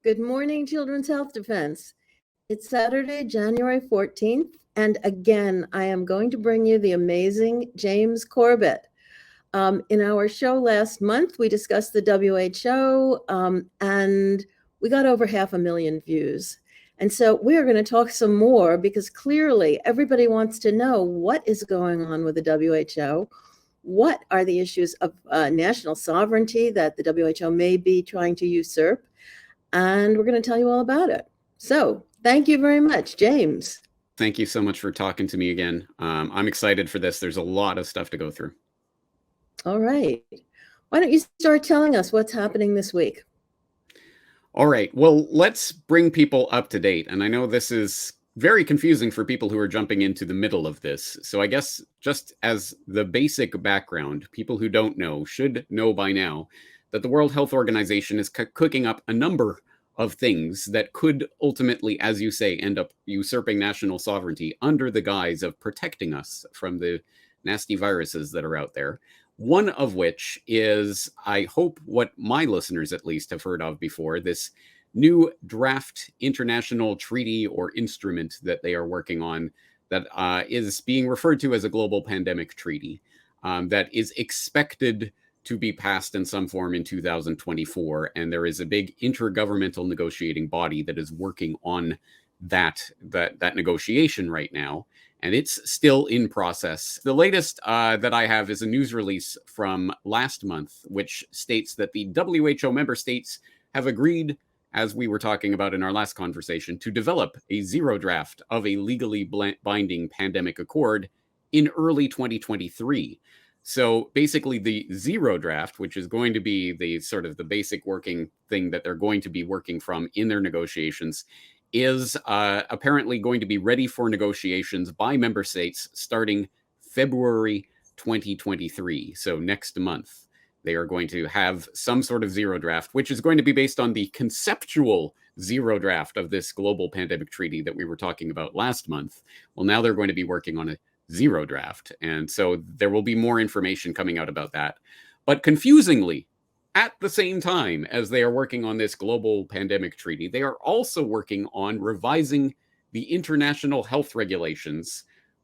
Good morning, Children's Health Defense. It's Saturday, January 14th, and again, I am going to bring you the amazing James Corbett. In our show last month, we discussed the WHO, and we got over 500,000 views. And so we are going to talk some more because clearly everybody wants to know what is going on with the WHO. What are the issues of national sovereignty that the WHO may be trying to usurp? And we're going to tell you all about it. So thank you very much, James. Thank you so much for talking to me again. I'm excited for this. There's a lot of stuff to go through. All right. Why don't you start telling us what's happening this week? All right. Well, let's bring people up to date. And I know this is very confusing for people who are jumping into the middle of this. So I guess just as the basic background, people who don't know should know by now that the World Health Organization is cooking up a number of things that could ultimately, as you say, end up usurping national sovereignty under the guise of protecting us from the nasty viruses that are out there. One of which is, I hope, what my listeners at least have heard of before, this new draft international treaty or instrument that they are working on that is being referred to as a global pandemic treaty that is expected to be passed in some form in 2024. And there is a big intergovernmental negotiating body that is working on that negotiation right now. And it's still in process. The latest that I have is a news release from last month, which states that the WHO member states have agreed, as we were talking about in our last conversation, to develop a zero draft of a legally binding pandemic accord in early 2023. So basically the zero draft, which is going to be the sort of the basic working thing that they're going to be working from in their negotiations, is apparently going to be ready for negotiations by member states starting February 2023. So next month, they are going to have some sort of zero draft, which is going to be based on the conceptual zero draft of this global pandemic treaty that we were talking about last month. Well, now they're going to be working on a zero draft. And so there will be more information coming out about that. But confusingly, at the same time as they are working on this global pandemic treaty, they are also working on revising the international health regulations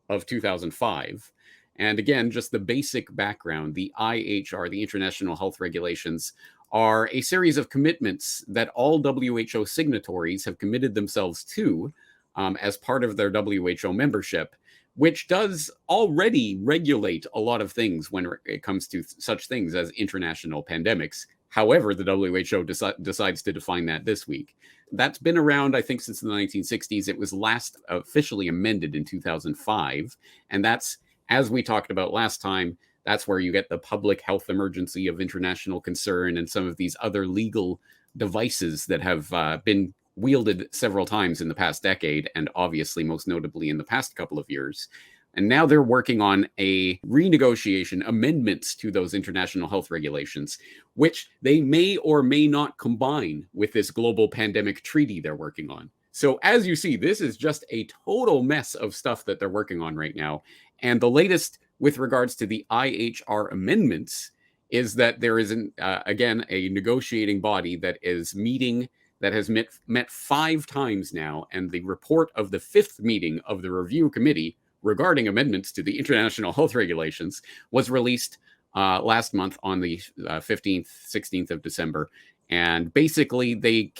of 2005. And again, just the basic background, the IHR, the International Health Regulations, are a series of commitments that all WHO signatories have committed themselves to as part of their WHO membership, which does already regulate a lot of things when it comes to such things as international pandemics. However, the WHO decides to define that this week. That's been around, I think, since the 1960s. It was last officially amended in 2005. And that's, as we talked about last time, that's where you get the public health emergency of international concern and some of these other legal devices that have been wielded several times in the past decade, and obviously most notably in the past couple of years. And now they're working on a renegotiation, amendments to those international health regulations, which they may or may not combine with this global pandemic treaty they're working on. So as you see, this is just a total mess of stuff that they're working on right now. And the latest with regards to the IHR amendments is that there is, again, a negotiating body that is meeting, that has met 5 times now, and the report of the 5th meeting of the review committee regarding amendments to the international health regulations was released last month on the 15th, 16th of December. And basically they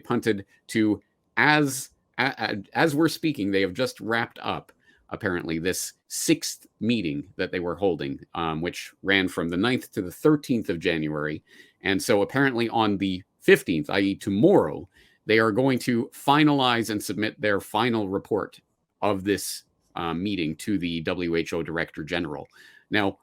punted to, as we're speaking, they have just wrapped up apparently this 6th meeting that they were holding, which ran from the 9th to the 13th of January. And so apparently on the 15th, i.e. tomorrow, they are going to finalize and submit their final report of this meeting to the WHO Director General. Now,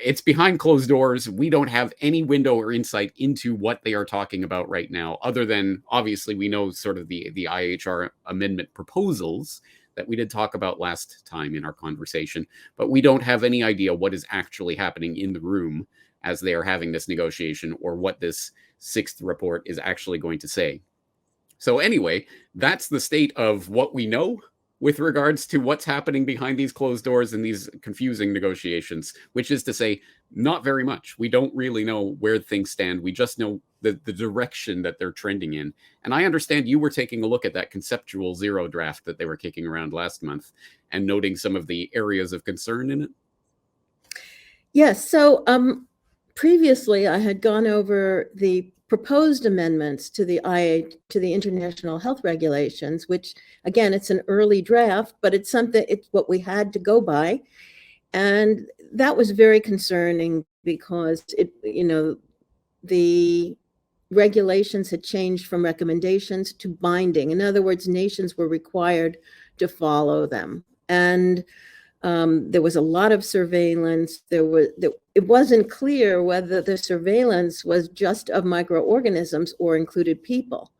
it's behind closed doors. We don't have any window or insight into what they are talking about right now, other than obviously we know sort of the IHR amendment proposals that we did talk about last time in our conversation, but we don't have any idea what is actually happening in the room as they are having this negotiation, or what this sixth report is actually going to say. So anyway, that's the state of what we know with regards to what's happening behind these closed doors in these confusing negotiations, which is to say, not very much. We don't really know where things stand. We just know the direction that they're trending in. And I understand you were taking a look at that conceptual zero draft that they were kicking around last month and noting some of the areas of concern in it. Yes. So previously, I had gone over the proposed amendments to the International Health Regulations, which again, it's an early draft, but it's what we had to go by. And that was very concerning because the regulations had changed from recommendations to binding. In other words, nations were required to follow them. And there was a lot of surveillance. It wasn't clear whether the surveillance was just of microorganisms or included people.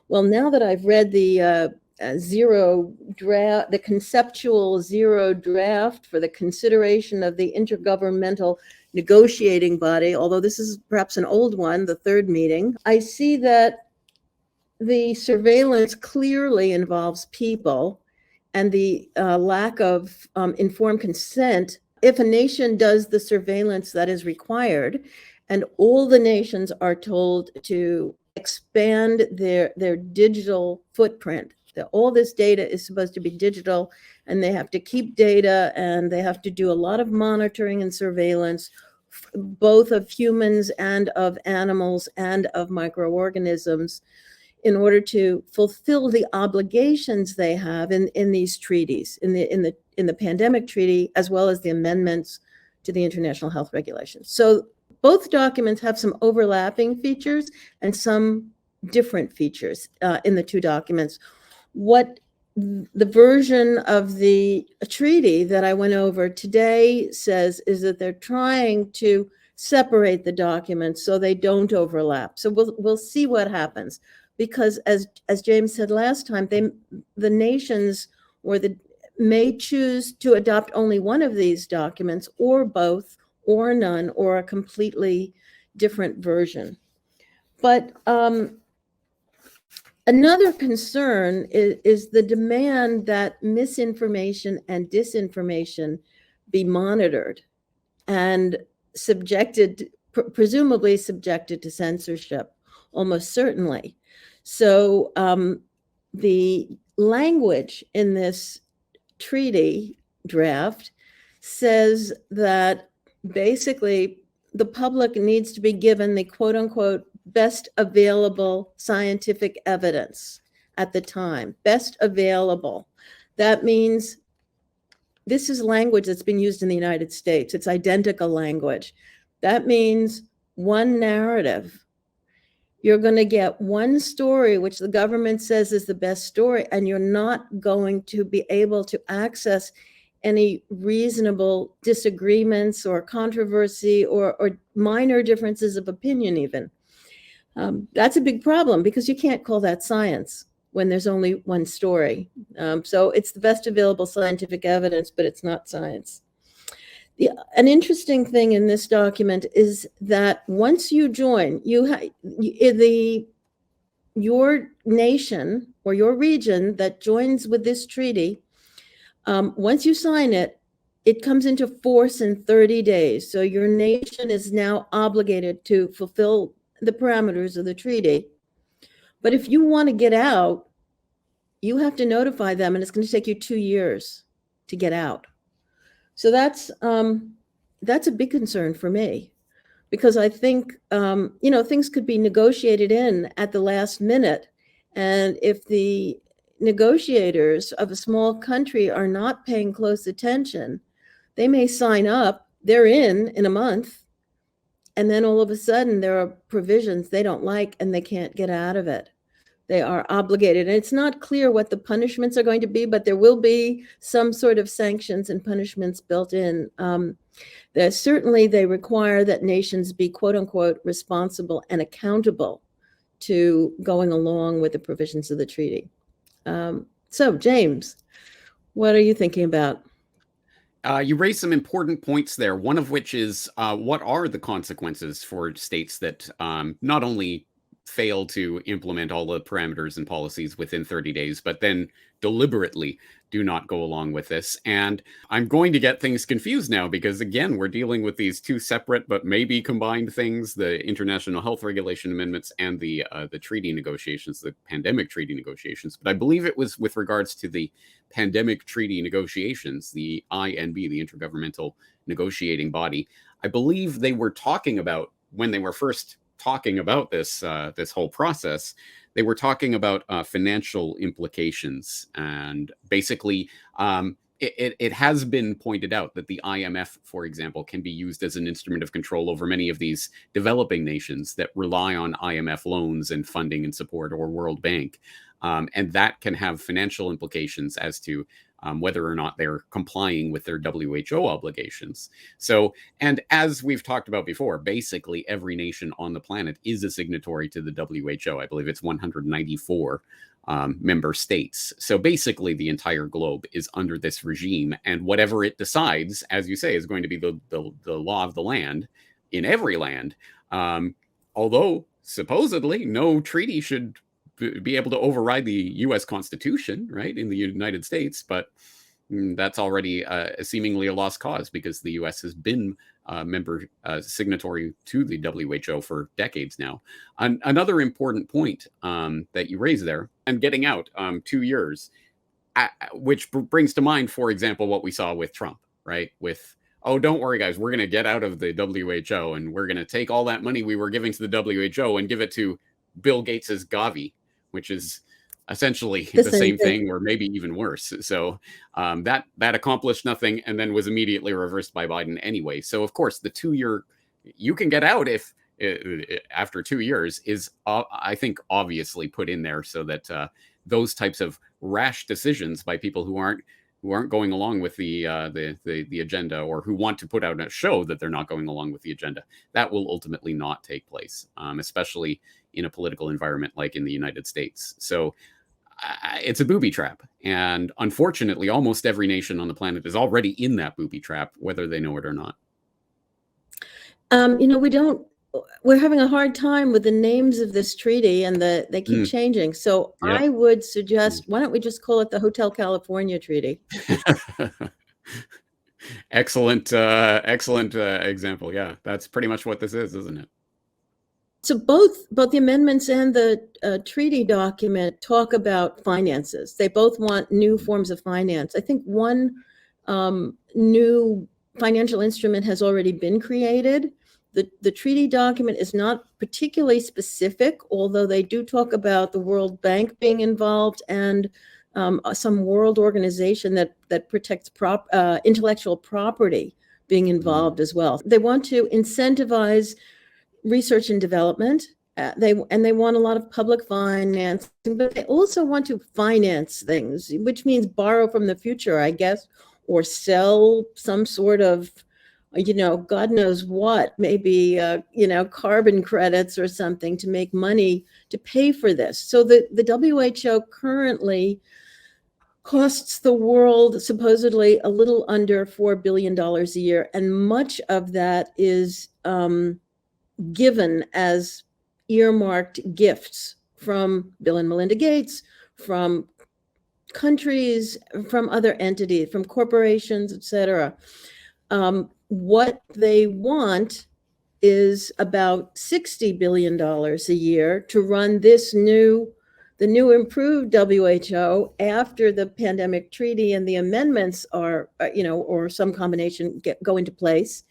Well, now that I've read the zero draft, the conceptual zero draft for the consideration of the intergovernmental negotiating body, although this is perhaps an old one, the third meeting, I see that the surveillance clearly involves people, and the lack of informed consent. If a nation does the surveillance that is required, and all the nations are told to expand their digital footprint, that all this data is supposed to be digital, and they have to keep data, and they have to do a lot of monitoring and surveillance, both of humans and of animals and of microorganisms, in order to fulfill the obligations they have in these treaties, in the pandemic treaty, as well as the amendments to the International Health Regulations. So both documents have some overlapping features and some different features in the two documents. What the version of the treaty that I went over today says is that they're trying to separate the documents so they don't overlap. So we'll see what happens. Because as James said last time, the nations may choose to adopt only one of these documents, or both, or none, or a completely different version. But another concern is the demand that misinformation and disinformation be monitored and presumably subjected to censorship, almost certainly. So the language in this treaty draft says that basically the public needs to be given the quote unquote best available scientific evidence at the time. Best available. That means this is language that's been used in the United States. It's identical language. That means one narrative. You're going to get one story, which the government says is the best story, and you're not going to be able to access any reasonable disagreements or controversy or minor differences of opinion even. That's a big problem because you can't call that science when there's only one story. So it's the best available scientific evidence, but it's not science. An interesting thing in this document is that once you join, your nation or your region that joins with this treaty, once you sign it, it comes into force in 30 days. So your nation is now obligated to fulfill the parameters of the treaty. But if you want to get out, you have to notify them, and it's going to take you 2 years to get out. So that's a big concern for me, because I think things could be negotiated in at the last minute, and if the negotiators of a small country are not paying close attention, they may sign up. They're in a month, and then all of a sudden there are provisions they don't like, and they can't get out of it. They are obligated. And it's not clear what the punishments are going to be, but there will be some sort of sanctions and punishments built in. Certainly, they require that nations be, quote unquote, responsible and accountable to going along with the provisions of the treaty. So, James, What are you thinking about? You raised some important points there, one of which is what are the consequences for states that not only fail to implement all the parameters and policies within 30 days, but then deliberately do not go along with this. And I'm going to get things confused now because, again, we're dealing with these two separate but maybe combined things, the international health regulation amendments and the treaty negotiations, the pandemic treaty negotiations. But I believe it was with regards to the pandemic treaty negotiations, the INB, the Intergovernmental Negotiating Body. I believe they were talking about, when they were first talking about this whole process, they were talking about financial implications. And basically, it has been pointed out that the IMF, for example, can be used as an instrument of control over many of these developing nations that rely on IMF loans and funding and support, or World Bank. And that can have financial implications as to whether or not they're complying with their WHO obligations. So, and as we've talked about before, basically every nation on the planet is a signatory to the WHO. I believe it's 194 member states. So basically the entire globe is under this regime, and whatever it decides, as you say, is going to be the law of the land in every land. Although supposedly no treaty should be able to override the U.S. Constitution, right, in the United States, but that's already seemingly a lost cause because the U.S. has been a member signatory to the WHO for decades now. Another important point that you raised there, and getting out 2 years, which brings to mind, for example, what we saw with Trump, right, with oh, don't worry, guys, we're going to get out of the WHO and we're going to take all that money we were giving to the WHO and give it to Bill Gates's Gavi, which is essentially the same thing, or maybe even worse. So that accomplished nothing, and then was immediately reversed by Biden anyway. So of course, the 2-year, you can get out if after 2 years is, I think, obviously put in there so that those types of rash decisions by people who aren't going along with the agenda, or who want to put out a show that they're not going along with the agenda, that will ultimately not take place, especially in a political environment like in the United States. So it's a booby trap. And unfortunately, almost every nation on the planet is already in that booby trap, whether they know it or not. We're having a hard time with the names of this treaty, and they keep changing. So I would suggest, why don't we just call it the Hotel California Treaty? Excellent example. Yeah, that's pretty much what this is, isn't it? So both the amendments and the treaty document talk about finances. They both want new forms of finance. I think one new financial instrument has already been created. The treaty document is not particularly specific, although they do talk about the World Bank being involved and some world organization that protects intellectual property being involved as well. They want to incentivize research and development. They want a lot of public financing, but they also want to finance things, which means borrow from the future, I guess, or sell some sort of, God knows what, maybe, carbon credits or something to make money to pay for this. So the WHO currently costs the world supposedly a little under $4 billion a year, and much of that is given as earmarked gifts from Bill and Melinda Gates, from countries, from other entities, from corporations, etc. What they want is about $60 billion a year to run the new improved WHO after the pandemic treaty and the amendments are, or some combination go into place.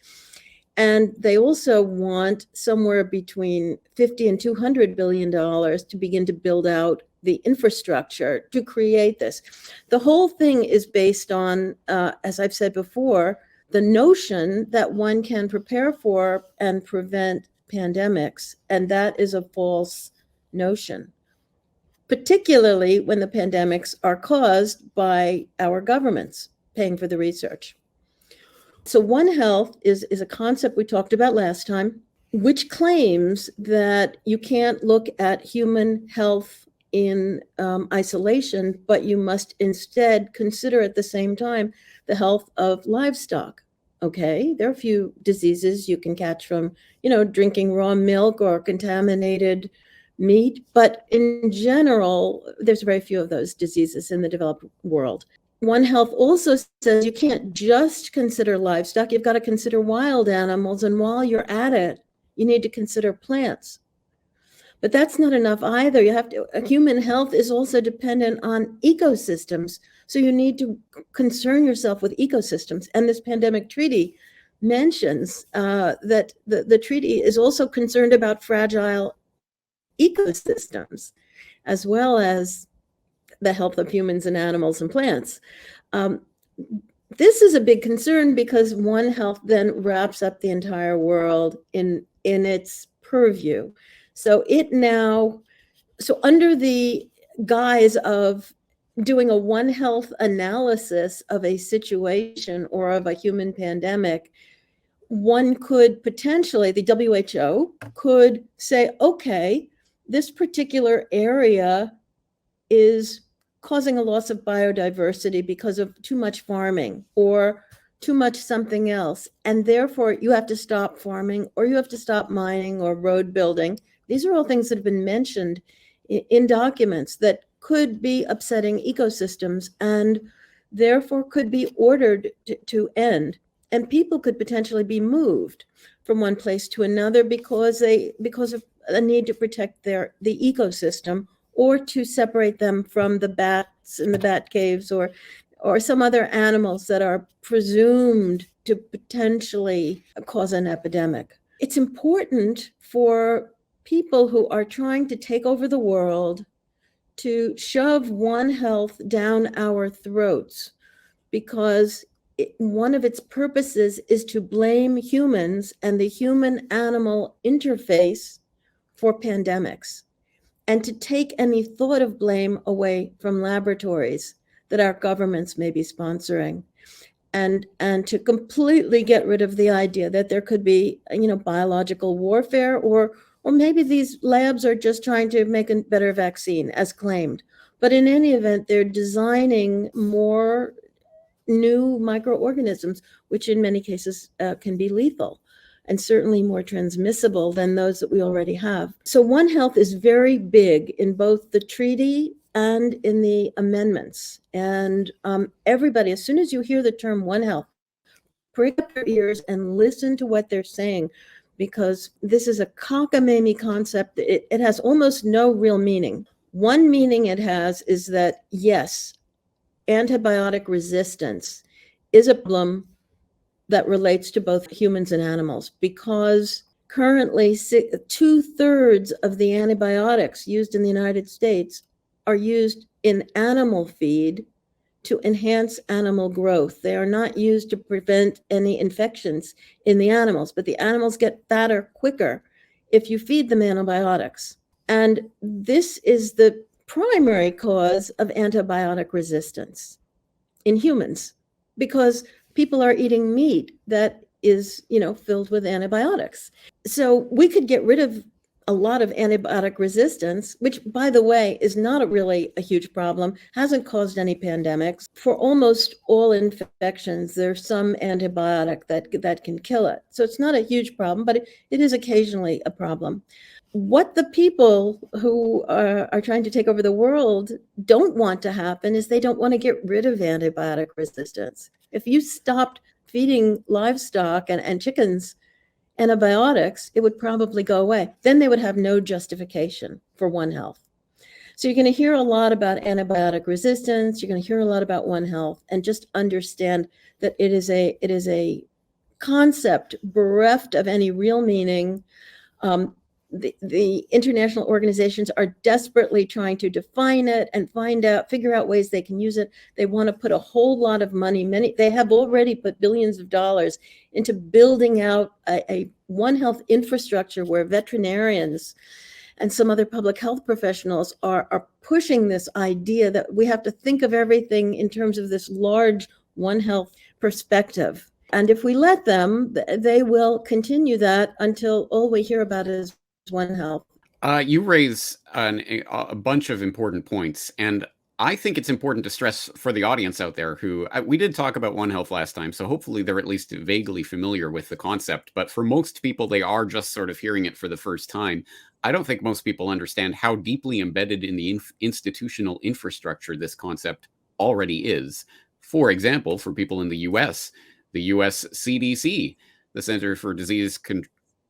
And they also want somewhere between $50 and $200 billion to begin to build out the infrastructure to create this. The whole thing is based on, as I've said before, the notion that one can prepare for and prevent pandemics, and that is a false notion, particularly when the pandemics are caused by our governments paying for the research. So One Health is a concept we talked about last time, which claims that you can't look at human health in isolation, but you must instead consider at the same time the health of livestock. Okay, there are a few diseases you can catch from, drinking raw milk or contaminated meat, but in general, there's very few of those diseases in the developed world. One Health also says you can't just consider livestock, you've got to consider wild animals, and while you're at it, you need to consider plants. But that's not enough either. Human health is also dependent on ecosystems. So you need to concern yourself with ecosystems. And this pandemic treaty mentions that the treaty is also concerned about fragile ecosystems, as well as the health of humans and animals and plants. This is a big concern because One Health then wraps up the entire world in its purview. So under the guise of doing a One Health analysis of a situation or of a human pandemic, one could potentially, the WHO could say, okay, this particular area is causing a loss of biodiversity because of too much farming or too much something else. And therefore you have to stop farming, or you have to stop mining or road building. These are all things that have been mentioned in documents that could be upsetting ecosystems and therefore could be ordered to end. And people could potentially be moved from one place to another because of a need to protect the ecosystem, or to separate them from the bats in the bat caves or some other animals that are presumed to potentially cause an epidemic. It's important for people who are trying to take over the world to shove One Health down our throats, because one of its purposes is to blame humans and the human-animal interface for pandemics, and to take any thought of blame away from laboratories that our governments may be sponsoring, and to completely get rid of the idea that there could be, biological warfare, or maybe these labs are just trying to make a better vaccine, as claimed. But in any event, they're designing more new microorganisms, which in many cases can be lethal, and certainly more transmissible than those that we already have. So One Health is very big in both the treaty and in the amendments. And everybody, as soon as you hear the term One Health, prick up your ears and listen to what they're saying, because this is a cockamamie concept. It has almost no real meaning. One meaning it has is that, yes, antibiotic resistance is a problem that relates to both humans and animals, because currently 2/3 of the antibiotics used in the United States are used in animal feed to enhance animal growth. They are not used to prevent any infections in the animals, but the animals get fatter quicker if you feed them antibiotics. And this is the primary cause of antibiotic resistance in humans, because people are eating meat that is, filled with antibiotics. So we could get rid of a lot of antibiotic resistance, which, by the way, is not really a huge problem, hasn't caused any pandemics. For almost all infections, there's some antibiotic that can kill it. So it's not a huge problem, but it is occasionally a problem. What the people who are trying to take over the world don't want to happen is they don't want to get rid of antibiotic resistance. If you stopped feeding livestock and chickens antibiotics, it would probably go away. Then they would have no justification for One Health. So you're going to hear a lot about antibiotic resistance. You're going to hear a lot about One Health, and just understand that it is a concept bereft of any real meaning. The international organizations are desperately trying to define it and figure out ways they can use it. They want to put a whole lot of money. They have already put billions of dollars into building out a One Health infrastructure where veterinarians and some other public health professionals are pushing this idea that we have to think of everything in terms of this large One Health perspective. And if we let them, they will continue that until all we hear about is One Health. You raise a bunch of important points, and I think it's important to stress for the audience out there who we did talk about One Health last time, so hopefully they're at least vaguely familiar with the concept. But for most people, they are just sort of hearing it for the first time. I don't think most people understand how deeply embedded in the institutional infrastructure this concept already is. For example, for people in the US CDC, the Center for Disease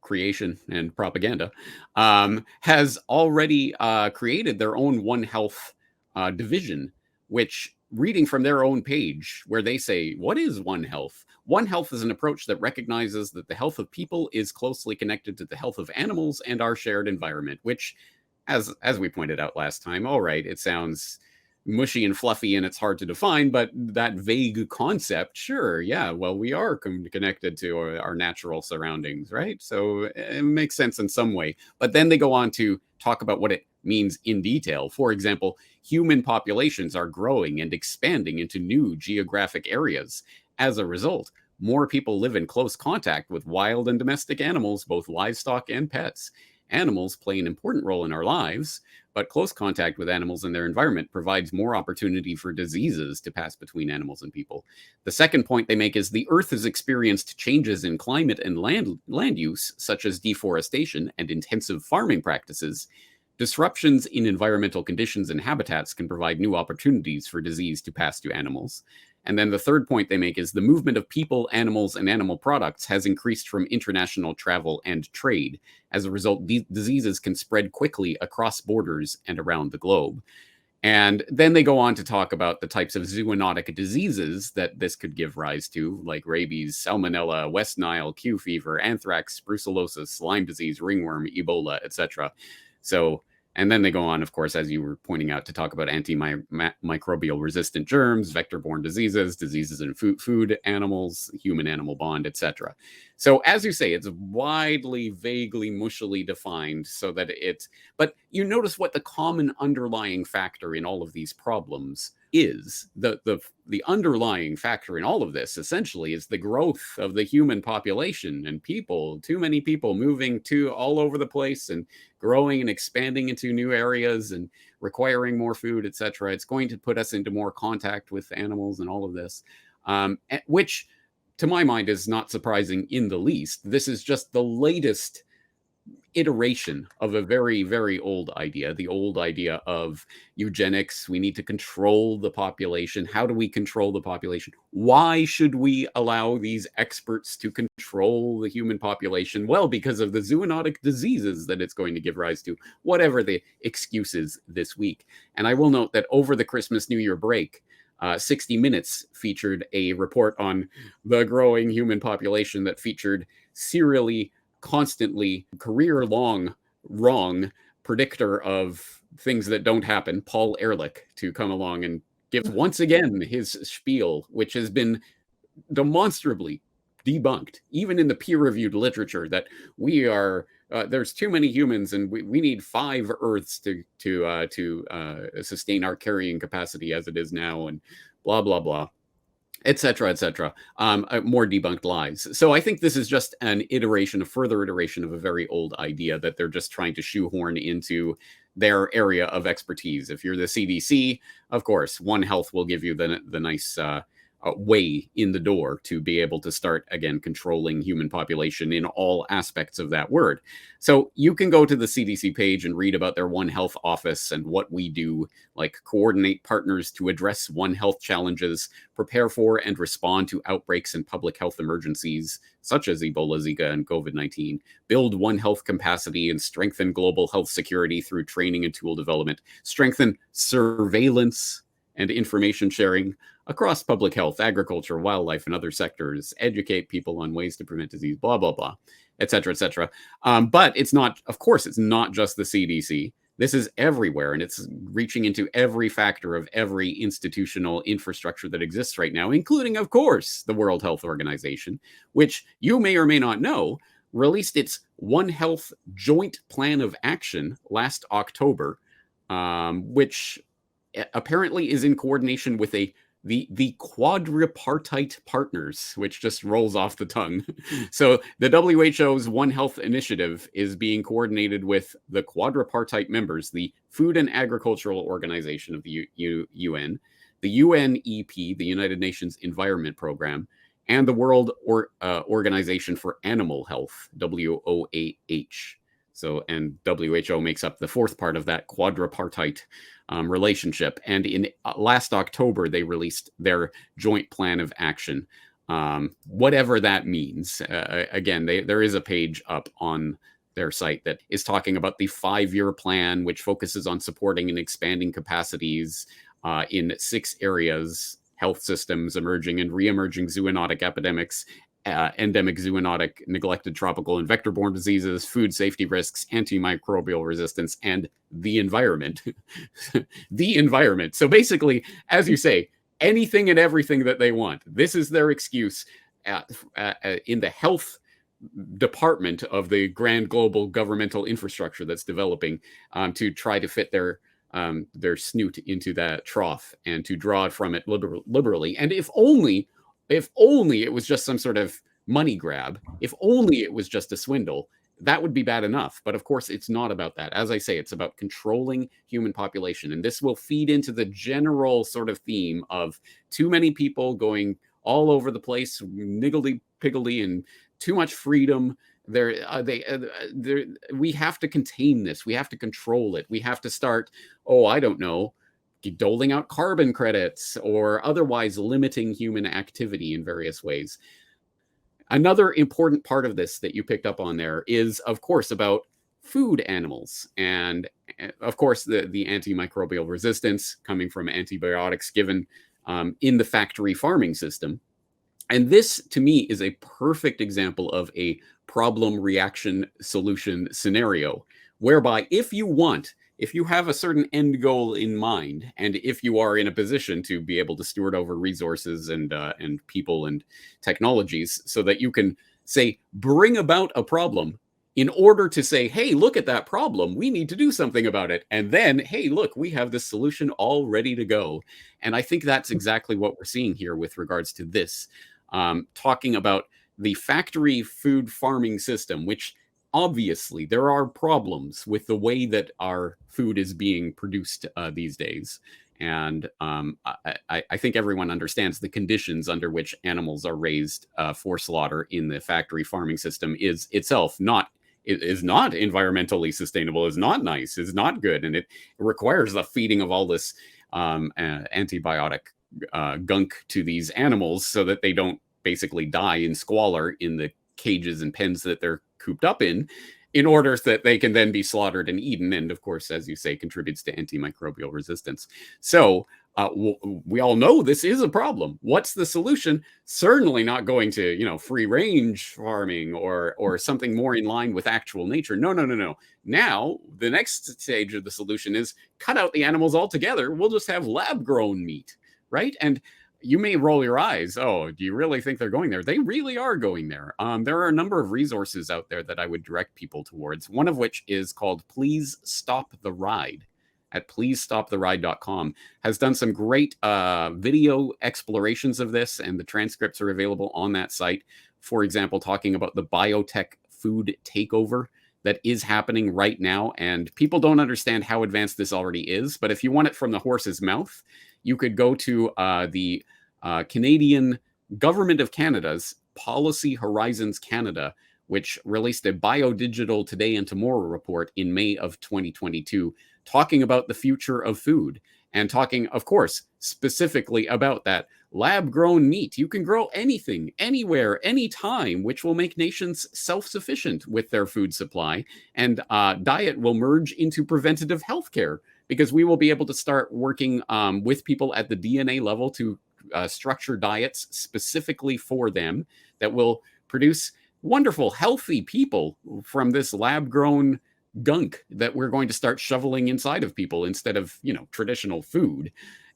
Creation and Propaganda, has already created their own One Health division, which, reading from their own page, where they say, what is One Health? One Health is an approach that recognizes that the health of people is closely connected to the health of animals and our shared environment, which, as we pointed out last time, all right, it sounds mushy and fluffy and it's hard to define, but that vague concept, sure, yeah, well, we are connected to our natural surroundings, right? So it makes sense in some way. But then they go on to talk about what it means in detail. For example, human populations are growing and expanding into new geographic areas. As a result, more people live in close contact with wild and domestic animals, both livestock and pets. Animals play an important role in our lives, but close contact with animals and their environment provides more opportunity for diseases to pass between animals and people. The second point they make is the Earth has experienced changes in climate and land use, such as deforestation and intensive farming practices. Disruptions in environmental conditions and habitats can provide new opportunities for disease to pass to animals. And then the third point they make is the movement of people, animals, and animal products has increased from international travel and trade. As a result, diseases can spread quickly across borders and around the globe. And then they go on to talk about the types of zoonotic diseases that this could give rise to, like rabies, salmonella, West Nile, Q fever, anthrax, brucellosis, Lyme disease, ringworm, Ebola, etc. So, and then they go on, of course, as you were pointing out, to talk about antimicrobial resistant germs, vector-borne diseases, diseases in food, animals, human-animal bond, etc. So, as you say, it's widely, vaguely, mushily defined so that but you notice what the common underlying factor in all of these problems is. The underlying factor in all of this, essentially, is the growth of the human population and people, too many people moving to all over the place and growing and expanding into new areas and requiring more food, etc. It's going to put us into more contact with animals and all of this, which, to my mind, is not surprising in the least. This is just the latest iteration of a very, very old idea, the old idea of eugenics. We need to control the population. How do we control the population? Why should we allow these experts to control the human population? Well, because of the zoonotic diseases that it's going to give rise to, whatever the excuses this week. And I will note that over the Christmas New Year break, 60 Minutes featured a report on the growing human population that featured serially, constantly, career-long wrong predictor of things that don't happen, Paul Ehrlich, to come along and give once again his spiel, which has been demonstrably debunked, even in the peer-reviewed literature, that we are there's too many humans and we need 5 Earths to sustain our carrying capacity as it is now, and blah blah blah, etc., etc. More debunked lies. So I think this is just an iteration, a further iteration of a very old idea that they're just trying to shoehorn into their area of expertise. If you're the CDC, of course, One Health will give you the nice way in the door to be able to start, again, controlling human population in all aspects of that word. So you can go to the CDC page and read about their One Health office and what we do, like coordinate partners to address One Health challenges, prepare for and respond to outbreaks and public health emergencies, such as Ebola, Zika, and COVID-19, build One Health capacity and strengthen global health security through training and tool development, strengthen surveillance and information sharing across public health, agriculture, wildlife, and other sectors, educate people on ways to prevent disease, blah, blah, blah, et cetera, et cetera. But it's not, of course, it's not just the CDC. This is everywhere, and it's reaching into every factor of every institutional infrastructure that exists right now, including, of course, the World Health Organization, which you may or may not know released its One Health Joint Plan of Action last October, which apparently is in coordination with a the quadripartite partners, which just rolls off the tongue. So the WHO's One Health initiative is being coordinated with the quadripartite members, the Food and Agricultural Organization of the UN, the UNEP, the United Nations Environment Program, and the World Organization for Animal Health, WOAH. So, and WHO makes up the fourth part of that quadripartite relationship. And in last October, they released their joint plan of action, whatever that means. Again, there is a page up on their site that is talking about the 5-year plan, which focuses on supporting and expanding capacities in 6 areas: health systems, emerging and re-emerging zoonotic epidemics, endemic zoonotic, neglected tropical and vector-borne diseases, food safety risks, antimicrobial resistance, and the environment. The environment. So basically, as you say, anything and everything that they want. This is their excuse in the health department of the grand global governmental infrastructure that's developing to try to fit their snoot into that trough and to draw from it liberally. And if only it was just some sort of money grab, if only it was just a swindle, that would be bad enough. But of course, it's not about that. As I say, it's about controlling human population. And this will feed into the general sort of theme of too many people going all over the place, niggledy-piggledy, and too much freedom. We have to contain this. We have to control it. We have to start, I don't know, doling out carbon credits or otherwise limiting human activity in various ways. Another important part of this that you picked up on there is, of course, about food animals. And of course, the antimicrobial resistance coming from antibiotics given in the factory farming system. And this, to me, is a perfect example of a problem, reaction, solution scenario, whereby if you have a certain end goal in mind, and if you are in a position to be able to steward over resources and people and technologies so that you can, say, bring about a problem in order to say, hey, look at that problem, we need to do something about it. And then, hey, look, we have this solution all ready to go. And I think that's exactly what we're seeing here with regards to this, talking about the factory food farming system, which obviously there are problems with the way that our food is being produced these days. And I think everyone understands the conditions under which animals are raised for slaughter in the factory farming system is itself not environmentally sustainable, is not nice, is not good. And it requires the feeding of all this antibiotic gunk to these animals so that they don't basically die in squalor in the cages and pens that they're cooped up in order that they can then be slaughtered and eaten. And of course, as you say, contributes to antimicrobial resistance. So we all know this is a problem. What's the solution? Certainly not going to, free range farming or something more in line with actual nature. No. Now, the next stage of the solution is cut out the animals altogether. We'll just have lab grown meat, right? And you may roll your eyes. Oh, do you really think they're going there? They really are going there. There are a number of resources out there that I would direct people towards, one of which is called Please Stop the Ride at pleasestoptheride.com, has done some great video explorations of this, and the transcripts are available on that site. For example, talking about the biotech food takeover that is happening right now. And people don't understand how advanced this already is. But if you want it from the horse's mouth, you could go to the Canadian Government of Canada's Policy Horizons Canada, which released a Biodigital Today and Tomorrow report in May of 2022, talking about the future of food and talking, of course, specifically about that lab-grown meat. You can grow anything, anywhere, anytime, which will make nations self-sufficient with their food supply. And diet will merge into preventative healthcare, because we will be able to start working with people at the DNA level to structure diets specifically for them that will produce wonderful, healthy people from this lab-grown gunk that we're going to start shoveling inside of people instead of, traditional food.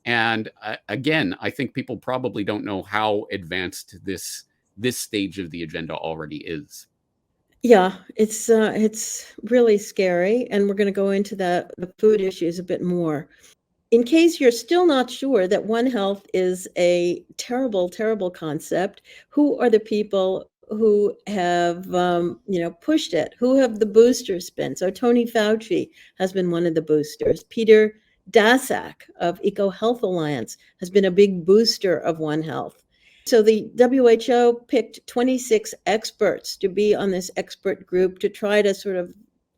And again, I think people probably don't know how advanced this stage of the agenda already is. Yeah, it's really scary, and we're going to go into the food issues a bit more. in case you're still not sure that One Health is a terrible, terrible concept, who are the people who have, pushed it? Who have the boosters been? So Tony Fauci has been one of the boosters. Peter Daszak of EcoHealth Alliance has been a big booster of One Health. So the WHO picked 26 experts to be on this expert group to try to sort of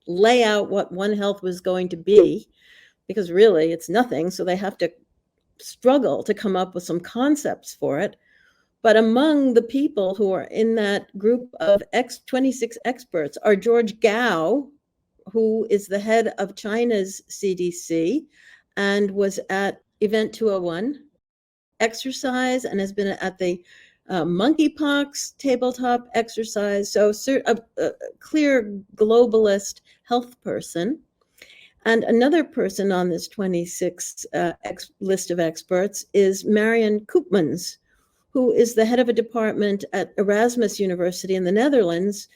lay out what One Health was going to be, because really it's nothing. So they have to struggle to come up with some concepts for it. But among the people who are in that group of 26 experts are George Gao, who is the head of China's CDC and was at Event 201 exercise and has been at the monkeypox tabletop exercise. So a clear globalist health person. And another person on this 26 list of experts is Marion Koopmans, who is the head of a department at Erasmus University in the Netherlands.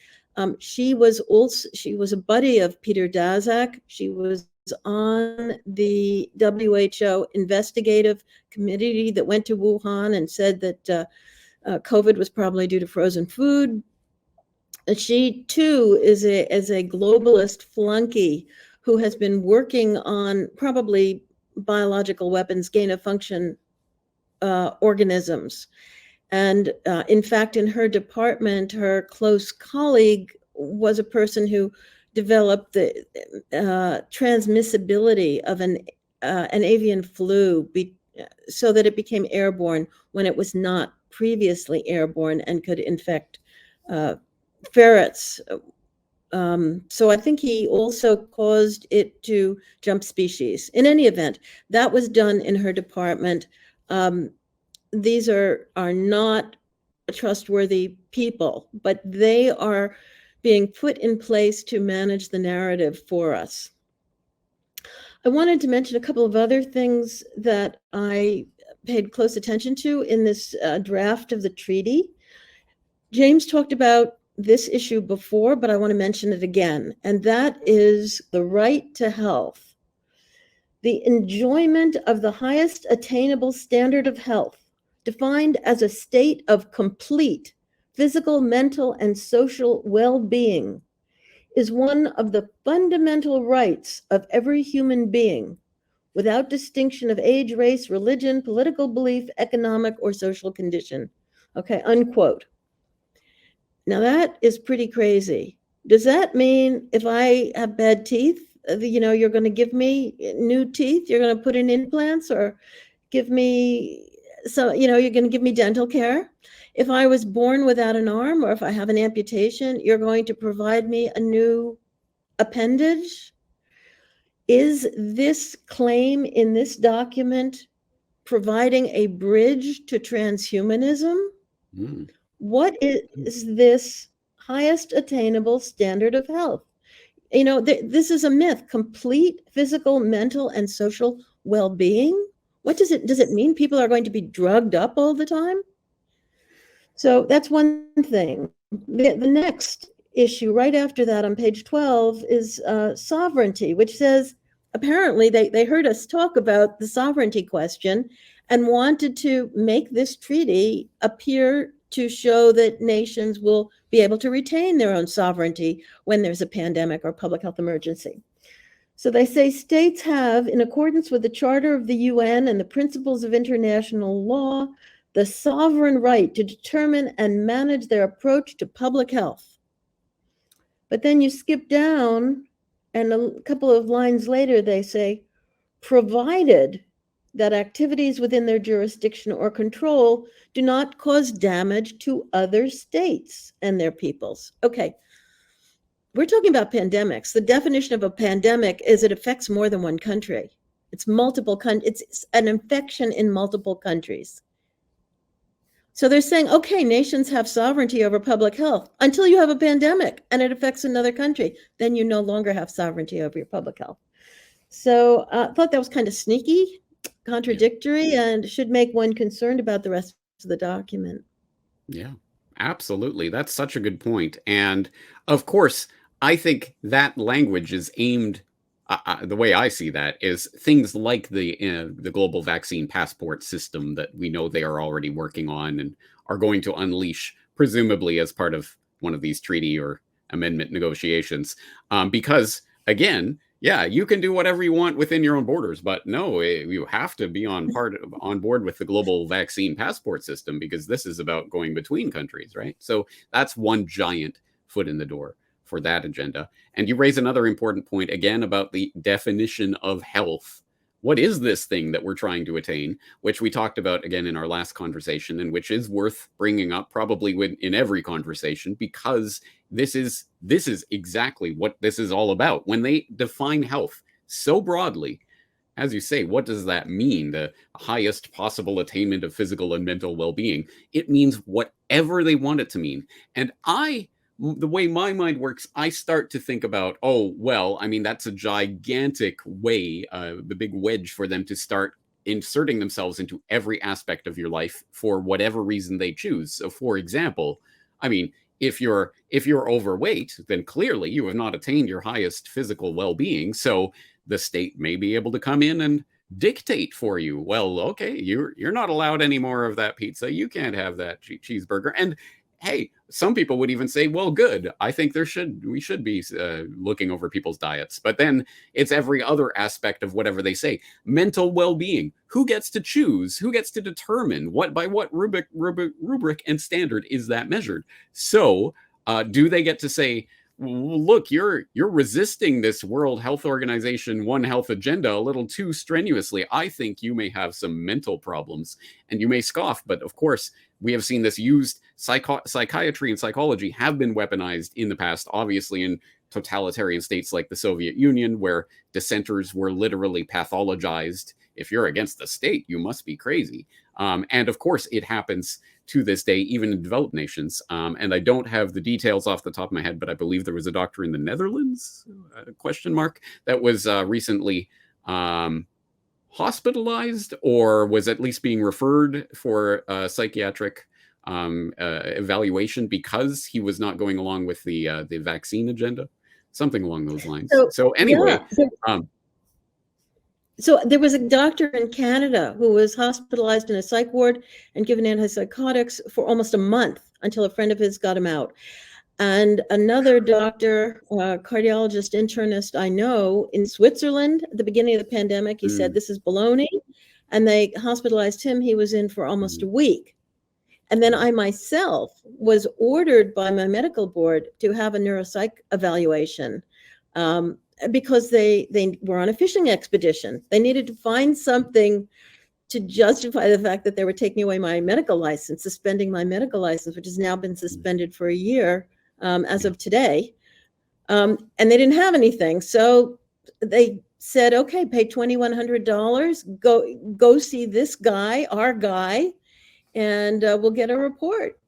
She was a buddy of Peter Daszak. She was on the WHO investigative committee that went to Wuhan and said that COVID was probably due to frozen food. She too is a globalist flunky who has been working on probably biological weapons, gain of function organisms. And in fact, in her department, her close colleague was a person who developed the transmissibility of an avian flu so that it became airborne when it was not previously airborne and could infect ferrets. So I think he also caused it to jump species. In any event, that was done in her department. These are not trustworthy people, but they are being put in place to manage the narrative for us. I wanted to mention a couple of other things that I paid close attention to in this draft of the treaty. James talked about this issue before, but I want to mention it again, and that is the right to health. The enjoyment of the highest attainable standard of health, defined as a state of complete physical, mental, and social well-being, is one of the fundamental rights of every human being, without distinction of age, race, religion, political belief, economic, or social condition. Okay, unquote. Now that is pretty crazy. Does that mean if I have bad teeth, you're going to give me new teeth? You're going to put in implants or give me you're going to give me dental care? If I was born without an arm or if I have an amputation, you're going to provide me a new appendage? Is this claim in this document providing a bridge to transhumanism? What is this highest attainable standard of health? This is a myth. Complete physical, mental, and social well-being. What does it mean? People are going to be drugged up all the time? So that's one thing. The next issue right after that on page 12 is sovereignty, which says apparently they heard us talk about the sovereignty question and wanted to make this treaty appear to show that nations will be able to retain their own sovereignty when there's a pandemic or public health emergency. So they say states have, in accordance with the Charter of the UN and the principles of international law, the sovereign right to determine and manage their approach to public health. But then you skip down, and a couple of lines later, they say, provided that activities within their jurisdiction or control do not cause damage to other states and their peoples. Okay, we're talking about pandemics. The definition of a pandemic is it affects more than one country. It's it's an infection in multiple countries. So they're saying, okay, nations have sovereignty over public health until you have a pandemic and it affects another country. Then you no longer have sovereignty over your public health. So I thought that was kind of sneaky, contradictory, and should make one concerned about the rest of the document. Yeah, absolutely. That's such a good point. And of course, I think that language is aimed the way I see that is things like the global vaccine passport system that we know they are already working on and are going to unleash, presumably as part of one of these treaty or amendment negotiations. Because again, yeah, you can do whatever you want within your own borders, but no, you have to be on board with the global vaccine passport system, because this is about going between countries, right? So that's one giant foot in the door for that agenda. And you raise another important point again about the definition of health. What is this thing that we're trying to attain, which we talked about again in our last conversation, and which is worth bringing up probably in every conversation, because this is exactly what this is all about. When they define health so broadly, as you say, what does that mean? The highest possible attainment of physical and mental well-being. It means whatever they want it to mean. And the way my mind works, I start to think about, oh, well, I mean, that's a gigantic way, the big wedge for them to start inserting themselves into every aspect of your life for whatever reason they choose. So, for example, I mean, if you're overweight, then clearly you have not attained your highest physical well-being. So the state may be able to come in and dictate for you. Well, okay, you're not allowed any more of that pizza. You can't have that cheeseburger. And hey, some people would even say, well, good. I think we should be looking over people's diets. But then it's every other aspect of whatever they say. Mental well-being. Who gets to choose? Who gets to determine by what rubric and standard is that measured? So do they get to say, look, you're resisting this World Health Organization One Health agenda a little too strenuously. I think you may have some mental problems, and you may scoff, but of course, we have seen this used. Psychiatry and psychology have been weaponized in the past, obviously in totalitarian states like the Soviet Union, where dissenters were literally pathologized. If you're against the state, you must be crazy. And of course, it happens to this day, even in developed nations. And I don't have the details off the top of my head, but I believe there was a doctor in the Netherlands, that was recently hospitalized, or was at least being referred for psychiatric evaluation because he was not going along with the vaccine agenda, something along those lines. So anyway. Yeah. So there was a doctor in Canada who was hospitalized in a psych ward and given antipsychotics for almost a month until a friend of his got him out. And another doctor, cardiologist, internist I know in Switzerland at the beginning of the pandemic, he said, this is baloney. And they hospitalized him. He was in for almost a week. And then I myself was ordered by my medical board to have a neuropsych evaluation. Because they were on a fishing expedition. They needed to find something to justify the fact that they were taking away my medical license, suspending my medical license, which has now been suspended for a year as of today. And they didn't have anything. So they said, okay, pay $2,100, go see this guy, our guy, and we'll get a report,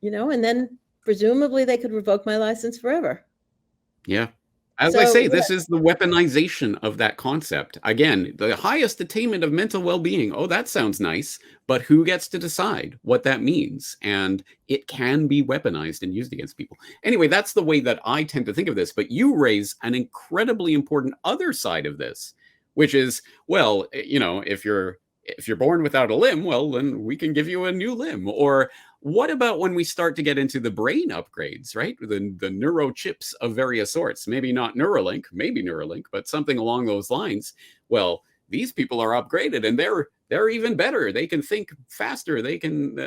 and then presumably they could revoke my license forever. Yeah. As I say, this is the weaponization of that concept. Again, the highest attainment of mental well-being. Oh, that sounds nice. But who gets to decide what that means? And it can be weaponized and used against people. Anyway, that's the way that I tend to think of this. But you raise an incredibly important other side of this, which is, well, if you're born without a limb, well, then we can give you a new limb. Or what about when we start to get into the brain upgrades, right? The neurochips of various sorts, maybe not Neuralink, but something along those lines. Well, these people are upgraded and they're even better. They can think faster. They can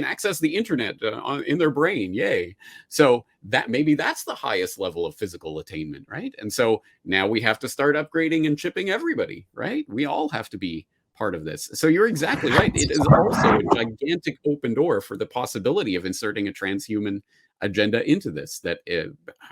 access the internet in their brain. Yay. So that's the highest level of physical attainment, right? And so now we have to start upgrading and chipping everybody, right? We all have to be part of this. So you're exactly right. It is also a gigantic open door for the possibility of inserting a transhuman agenda into this, that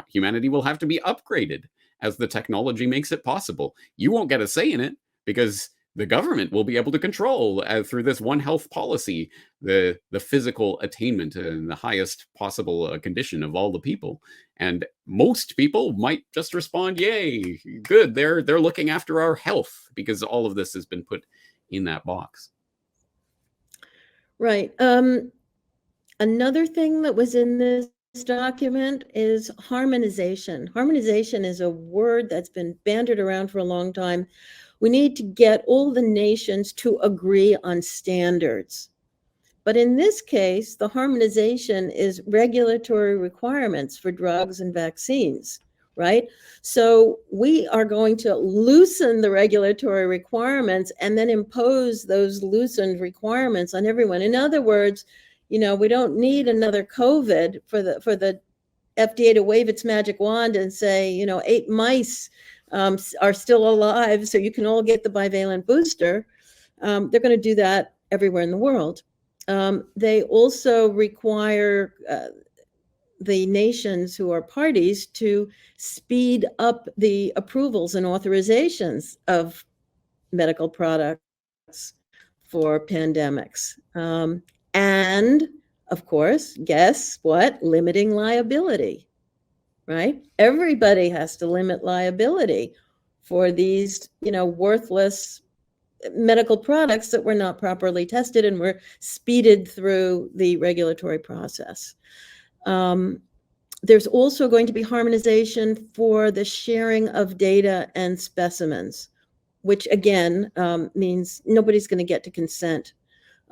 humanity will have to be upgraded as the technology makes it possible. You won't get a say in it because the government will be able to control through this One Health policy, the physical attainment and the highest possible condition of all the people. And most people might just respond, yay, good. They're looking after our health, because all of this has been put in that box. Right. Another thing that was in this document is harmonization. Harmonization is a word that's been bandied around for a long time. We need to get all the nations to agree on standards. But in this case, the harmonization is regulatory requirements for drugs and vaccines, right? So we are going to loosen the regulatory requirements and then impose those loosened requirements on everyone. In other words, we don't need another COVID for the FDA to wave its magic wand and say, 8 mice are still alive, so you can all get the bivalent booster. They're going to do that everywhere in the world. They also require the nations who are parties to speed up the approvals and authorizations of medical products for pandemics. And of course, guess what? Limiting liability, right? Everybody has to limit liability for these, worthless medical products that were not properly tested and were speeded through the regulatory process. There's also going to be harmonization for the sharing of data and specimens, which again means nobody's going to get to consent.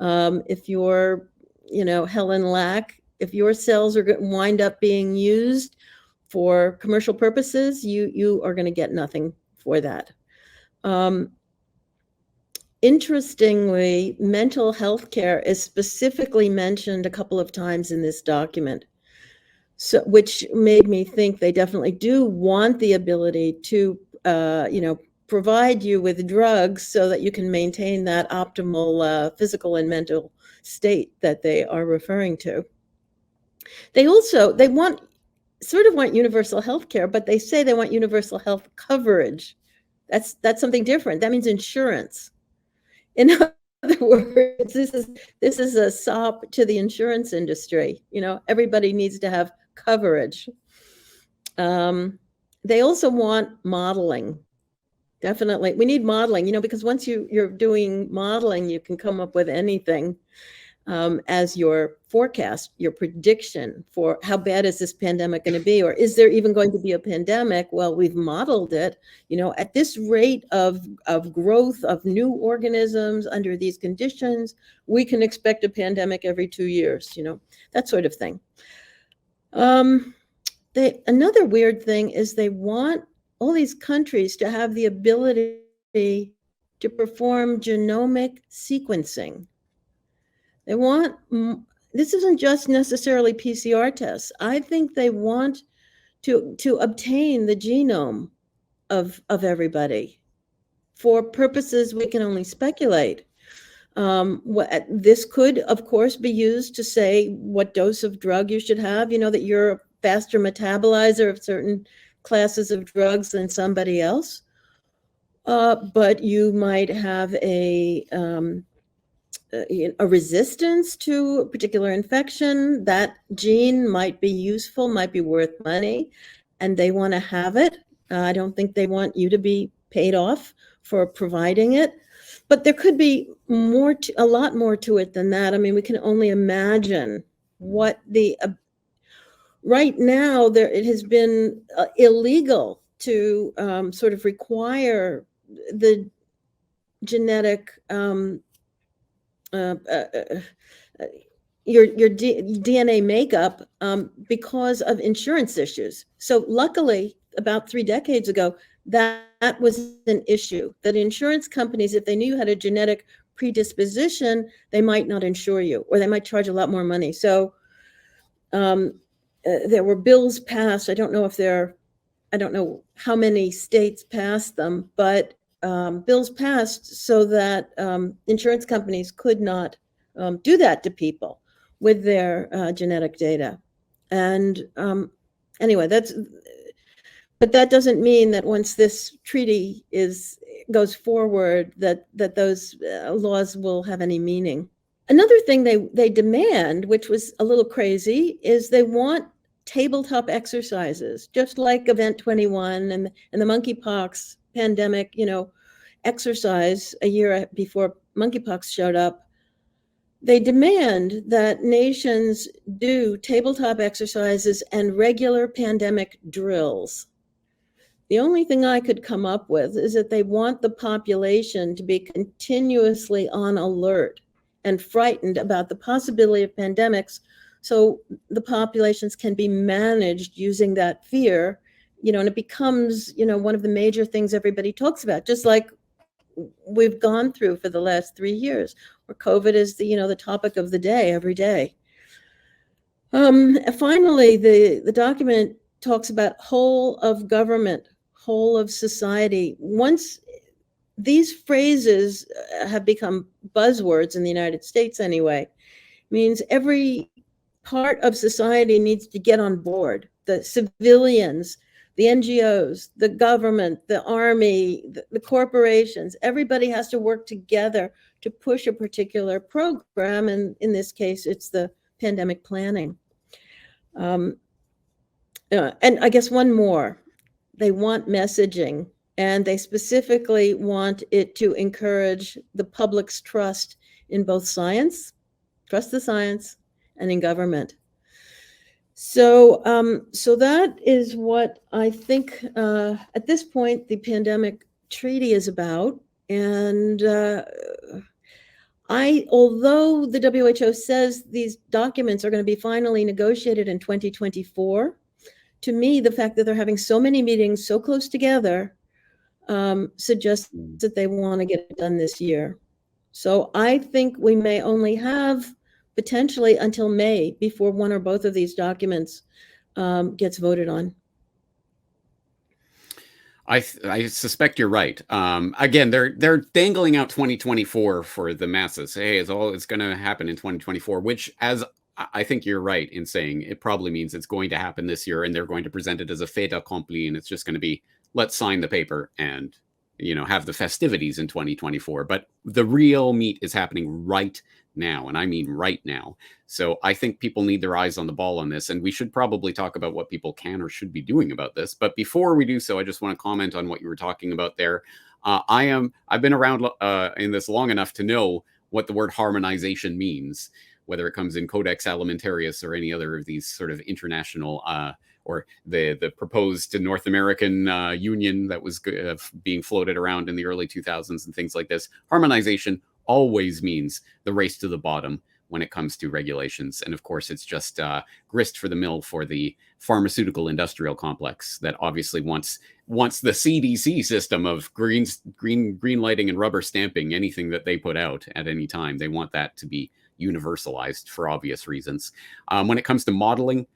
If you're, Helen Lack, if your cells are going to wind up being used for commercial purposes, you are going to get nothing for that. Interestingly, mental health care is specifically mentioned a couple of times in this document, so which made me think they definitely do want the ability to, provide you with drugs so that you can maintain that optimal physical and mental state that they are referring to. They want universal health care, but they say they want universal health coverage. That's something different. That means insurance. In other words, this is a sop to the insurance industry. Everybody needs to have coverage. They also want modeling. Definitely, we need modeling. Because once you're doing modeling, you can come up with anything as your forecast, your prediction for how bad is this pandemic going to be, or is there even going to be a pandemic? Well, we've modeled it. At this rate of growth of new organisms under these conditions, we can expect a pandemic every 2 years. That sort of thing. Another weird thing is they want all these countries to have the ability to perform genomic sequencing. They want, this isn't just necessarily PCR tests. I think they want to obtain the genome of everybody for purposes we can only speculate. This could, of course, be used to say what dose of drug you should have, that you're a faster metabolizer of certain classes of drugs than somebody else. But you might have a resistance to a particular infection. That gene might be useful, might be worth money, and they want to have it. I don't think they want you to be paid off for providing it. But there could be a lot more to it than that. I mean, we can only imagine what right now it has been illegal to sort of require the genetic your DNA makeup because of insurance issues. So luckily, about 3 decades ago, that was an issue, that insurance companies, if they knew you had a genetic predisposition, they might not insure you, or they might charge a lot more money. So there were bills passed. I don't know how many states passed them, but bills passed so that insurance companies could not do that to people with their genetic data. And anyway, but that doesn't mean that once this treaty goes forward, that those laws will have any meaning. Another thing they demand, which was a little crazy, is they want tabletop exercises, just like Event 21 and the monkeypox pandemic, exercise a year before monkeypox showed up. They demand that nations do tabletop exercises and regular pandemic drills. The only thing I could come up with is that they want the population to be continuously on alert and frightened about the possibility of pandemics, so the populations can be managed using that fear, and it becomes, one of the major things everybody talks about, just like we've gone through for the last 3 years, where COVID is the topic of the day every day. Finally, the document talks about whole of government, whole of society. Once these phrases have become buzzwords in the United States anyway, means every part of society needs to get on board. The civilians, the NGOs, the government, the army, the corporations, everybody has to work together to push a particular program. And in this case, it's the pandemic planning. And I guess one more, they want messaging, and they specifically want it to encourage the public's trust in both science, trust the science, and in government. So that is what I think at this point the pandemic treaty is about. And although the WHO says these documents are going to be finally negotiated in 2024, to me, the fact that they're having so many meetings so close together suggests that they want to get it done this year. So I think we may only have potentially until May before one or both of these documents gets voted on. I suspect you're right. Again, they're dangling out 2024 for the masses. Hey, it's going to happen in 2024, which, as I think you're right in saying, it probably means it's going to happen this year, and they're going to present it as a fait accompli, and it's just going to be, let's sign the paper and have the festivities in 2024. But the real meat is happening right now, and I mean right now. So I think people need their eyes on the ball on this, and we should probably talk about what people can or should be doing about this. But before we do so, I just want to comment on what you were talking about there. I've been around in this long enough to know what the word harmonization means, whether it comes in Codex Alimentarius or any other of these sort of international or the proposed North American Union that was being floated around in the early 2000s and things like this. Harmonization always means the race to the bottom when it comes to regulations. And of course, it's just grist for the mill for the pharmaceutical industrial complex that obviously wants the CDC system of green lighting and rubber stamping anything that they put out at any time. They want that to be universalized for obvious reasons. When it comes to modeling,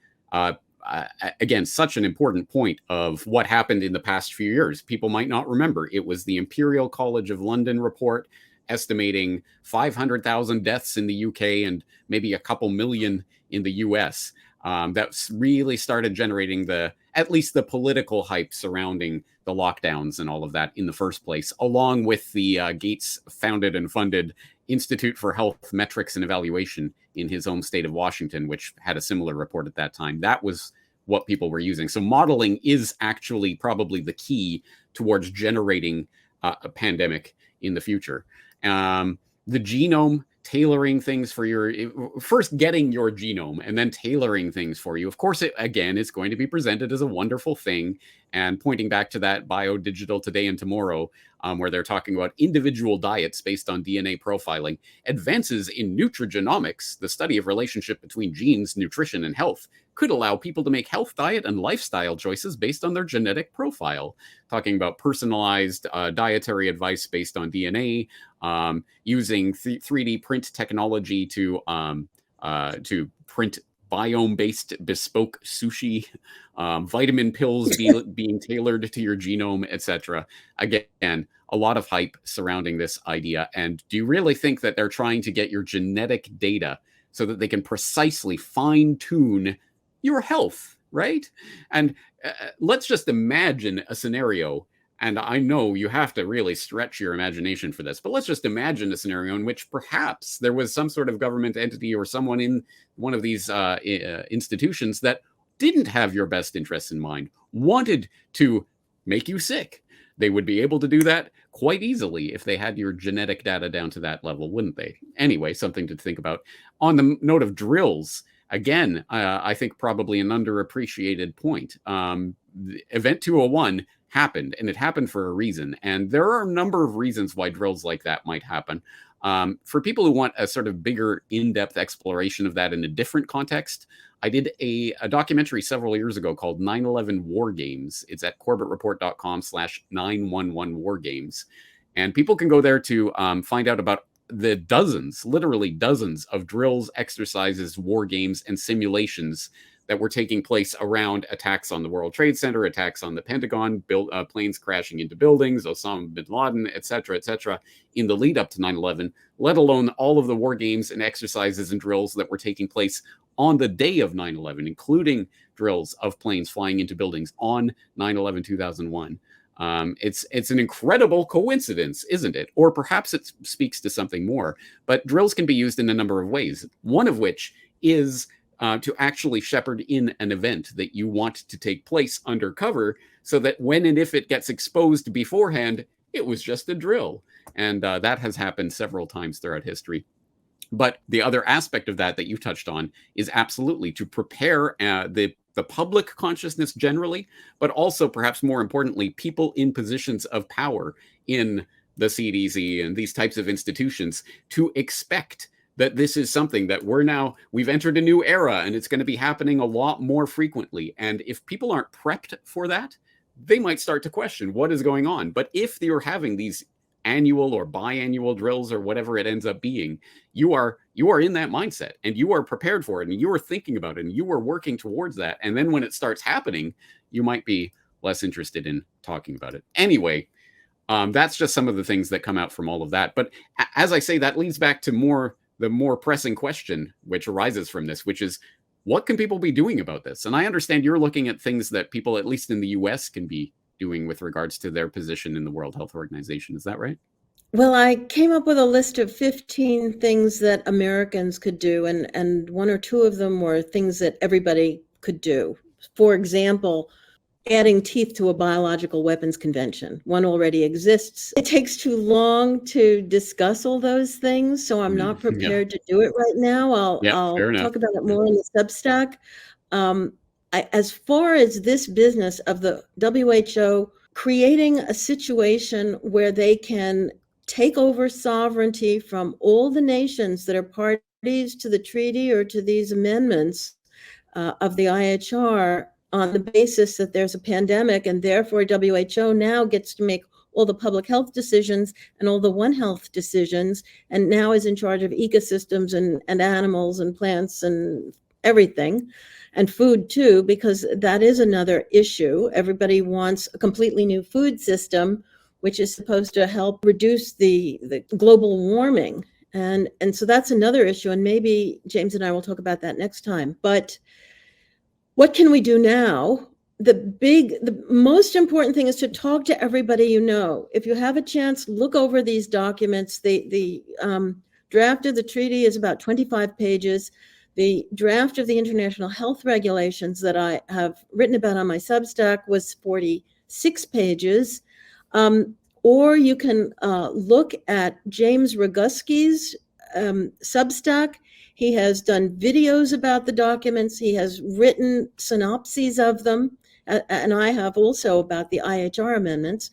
again, such an important point of what happened in the past few years. People might not remember. It was the Imperial College of London report estimating 500,000 deaths in the UK and maybe a couple million in the US. That's really started generating at least the political hype surrounding the lockdowns and all of that in the first place, along with the Gates founded and funded Institute for Health Metrics and Evaluation in his home state of Washington, which had a similar report at that time. That was what people were using. So modeling is actually probably the key towards generating a pandemic in the future. The genome, tailoring things for first getting your genome and then tailoring things for you. Of course, again, it's going to be presented as a wonderful thing, and pointing back to that Biodigital Today and Tomorrow, where they're talking about individual diets based on DNA profiling, advances in nutrigenomics, the study of relationship between genes, nutrition, and health, could allow people to make health, diet, and lifestyle choices based on their genetic profile. Talking about personalized dietary advice based on DNA, using 3D print technology to print biome-based bespoke sushi, vitamin pills being tailored to your genome, etc. Again, a lot of hype surrounding this idea. And do you really think that they're trying to get your genetic data so that they can precisely fine-tune your health, right? And let's just imagine a scenario, and I know you have to really stretch your imagination for this, but let's just imagine a scenario in which perhaps there was some sort of government entity or someone in one of these institutions that didn't have your best interests in mind, wanted to make you sick. They would be able to do that quite easily if they had your genetic data down to that level, wouldn't they? Anyway, something to think about. On the note of drills, again, I think probably an underappreciated point. Event 201 happened, and it happened for a reason. And there are a number of reasons why drills like that might happen. For people who want a sort of bigger, in-depth exploration of that in a different context, I did a documentary several years ago called 9/11 War Games. It's at corbettreport.com/911 War Games. And people can go there to find out about the dozens, literally dozens of drills, exercises, war games, and simulations that were taking place around attacks on the World Trade Center, attacks on the Pentagon, planes crashing into buildings, Osama bin Laden, et cetera, in the lead up to 9/11, let alone all of the war games and exercises and drills that were taking place on the day of 9/11, including drills of planes flying into buildings on 9/11/2001. It's an incredible coincidence, isn't it? Or perhaps it speaks to something more. But drills can be used in a number of ways, one of which is to actually shepherd in an event that you want to take place undercover, so that when and if it gets exposed beforehand, it was just a drill. And that has happened several times throughout history. But the other aspect of that you touched on is absolutely to prepare the public consciousness generally, but also perhaps more importantly, people in positions of power in the CDC and these types of institutions to expect that this is something that we've entered a new era and it's going to be happening a lot more frequently. And if people aren't prepped for that, they might start to question what is going on. But if you're having these annual or biannual drills or whatever it ends up being, you are in that mindset and you are prepared for it and you are thinking about it and you are working towards that. And then when it starts happening, you might be less interested in talking about it. Anyway, that's just some of the things that come out from all of that. But as I say, that leads back to the more pressing question which arises from this, which is, what can people be doing about this? And I understand you're looking at things that people, at least in the US, can be doing with regards to their position in the World Health Organization. Is that right? Well, I came up with a list of 15 things that Americans could do, and one or two of them were things that everybody could do. For example, adding teeth to a biological weapons convention. One already exists. It takes too long to discuss all those things, so I'm not prepared to do it right now. I'll talk about it more in the Substack. As far as this business of the WHO creating a situation where they can take over sovereignty from all the nations that are parties to the treaty or to these amendments of the IHR, on the basis that there's a pandemic, and therefore WHO now gets to make all the public health decisions and all the One Health decisions, and now is in charge of ecosystems and animals and plants and everything, and food too, because that is another issue. Everybody wants a completely new food system, which is supposed to help reduce the global warming. And so that's another issue, and maybe James and I will talk about that next time. But what can we do now? The most important thing is to talk to everybody you know. If you have a chance, look over these documents. The draft of the treaty is about 25 pages. The draft of the international health regulations that I have written about on my Substack was 46 pages. Or you can look at James Roguski's Substack. He has done videos about the documents. He has written synopses of them, and I have also about the IHR amendments,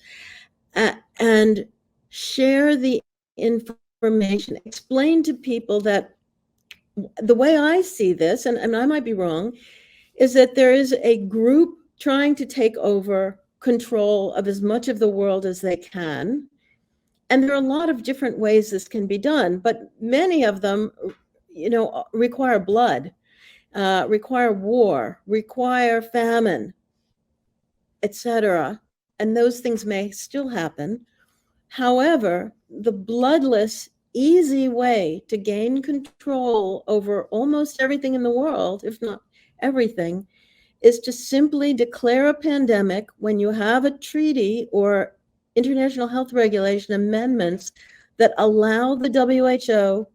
and share the information. Explain to people that the way I see this, and I might be wrong, is that there is a group trying to take over control of as much of the world as they can. And there are a lot of different ways this can be done, but many of them require blood, require war, require famine, etc. And those things may still happen. However, the bloodless, easy way to gain control over almost everything in the world, if not everything, is to simply declare a pandemic when you have a treaty or international health regulation amendments that allow the WHO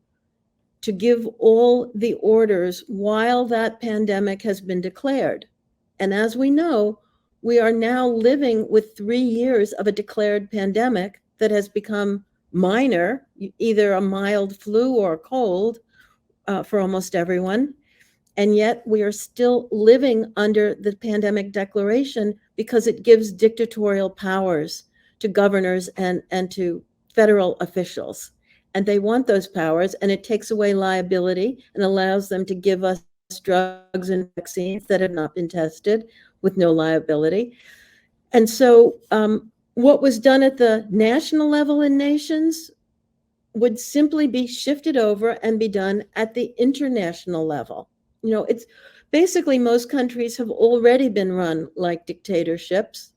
to give all the orders while that pandemic has been declared. And as we know, we are now living with 3 years of a declared pandemic that has become minor, either a mild flu or a cold for almost everyone. And yet we are still living under the pandemic declaration because it gives dictatorial powers to governors and to federal officials. And they want those powers, and it takes away liability and allows them to give us drugs and vaccines that have not been tested with no liability. And so what was done at the national level in nations would simply be shifted over and be done at the international level. You know, it's basically most countries have already been run like dictatorships,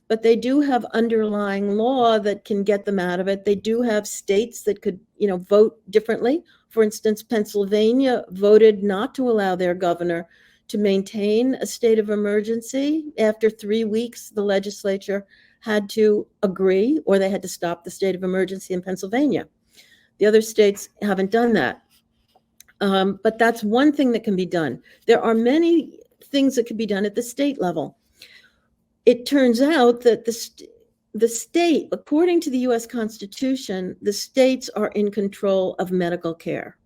but they do have underlying law that can get them out of it. They do have states that could, you know, vote differently. For instance, Pennsylvania voted not to allow their governor to maintain a state of emergency. After 3 weeks, the legislature had to agree, or they had to stop the state of emergency in Pennsylvania. The other states haven't done that. But that's one thing that can be done. There are many things that can be done at the state level. It turns out that the state, according to the US Constitution, the states are in control of medical care